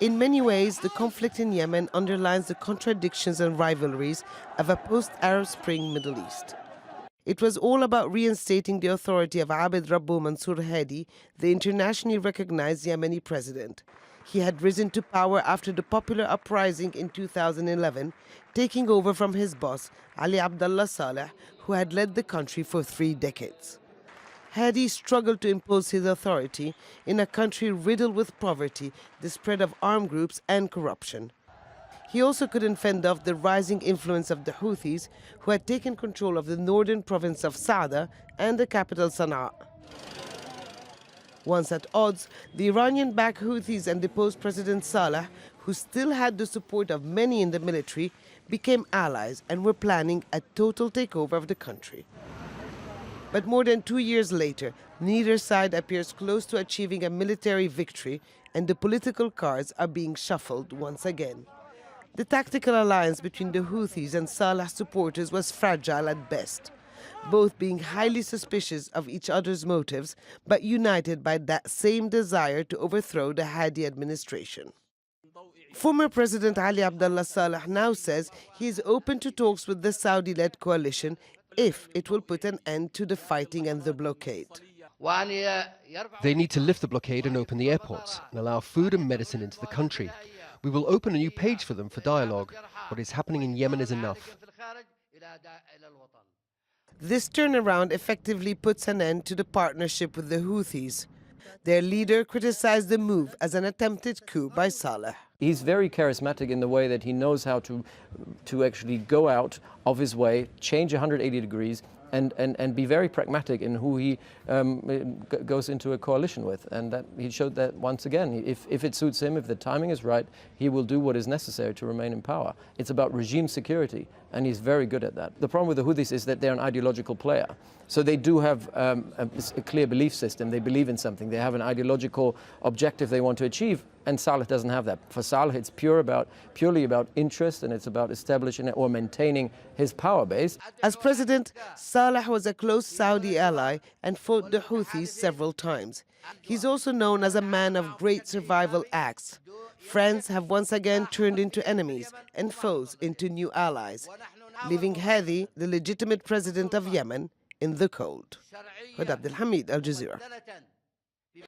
In many ways, the conflict in Yemen underlines the contradictions and rivalries of a post-Arab Spring Middle East. It was all about reinstating the authority of Abd Rabbu Mansour Hadi, the internationally recognized Yemeni president. He had risen to power after the popular uprising in 2011, taking over from his boss, Ali Abdullah Saleh, who had led the country for 3 decades. Hadi struggled to impose his authority in a country riddled with poverty, the spread of armed groups and corruption. He also couldn't fend off the rising influence of the Houthis, who had taken control of the northern province of Saada and the capital Sana'a. Once at odds, the Iranian-backed Houthis and deposed President Saleh, who still had the support of many in the military, became allies and were planning a total takeover of the country. But more than 2 years later, neither side appears close to achieving a military victory, and the political cards are being shuffled once again. The tactical alliance between the Houthis and Saleh's supporters was fragile at best, both being highly suspicious of each other's motives, but united by that same desire to overthrow the Hadi administration. Former President Ali Abdullah Saleh now says he is open to talks with the Saudi-led coalition if it will put an end to the fighting and the blockade. They need to lift the blockade and open the airports and allow food and medicine into the country. We will open a new page for them for dialogue. What is happening in Yemen is enough. This turnaround effectively puts an end to the partnership with the Houthis. Their leader criticized the move as an attempted coup by Saleh. He's very charismatic in the way that he knows how to actually go out of his way, change 180 degrees, and be very pragmatic in who he goes into a coalition with. And that he showed that once again. If it suits him, if the timing is right, he will do what is necessary to remain in power. It's about regime security, and he's very good at that. The problem with the Houthis is that they're an ideological player. So they do have a clear belief system. They believe in something. They have an ideological objective they want to achieve, and Saleh doesn't have that. For Saleh, it's purely about interest, and it's about establishing or maintaining his power base. As president, Saleh was a close Saudi ally and fought the Houthis several times. He's also known as a man of great survival acts. Friends have once again turned into enemies and foes into new allies, leaving Hadi, the legitimate president of Yemen, in the cold. Huda Abdelhamid, Al Jazeera.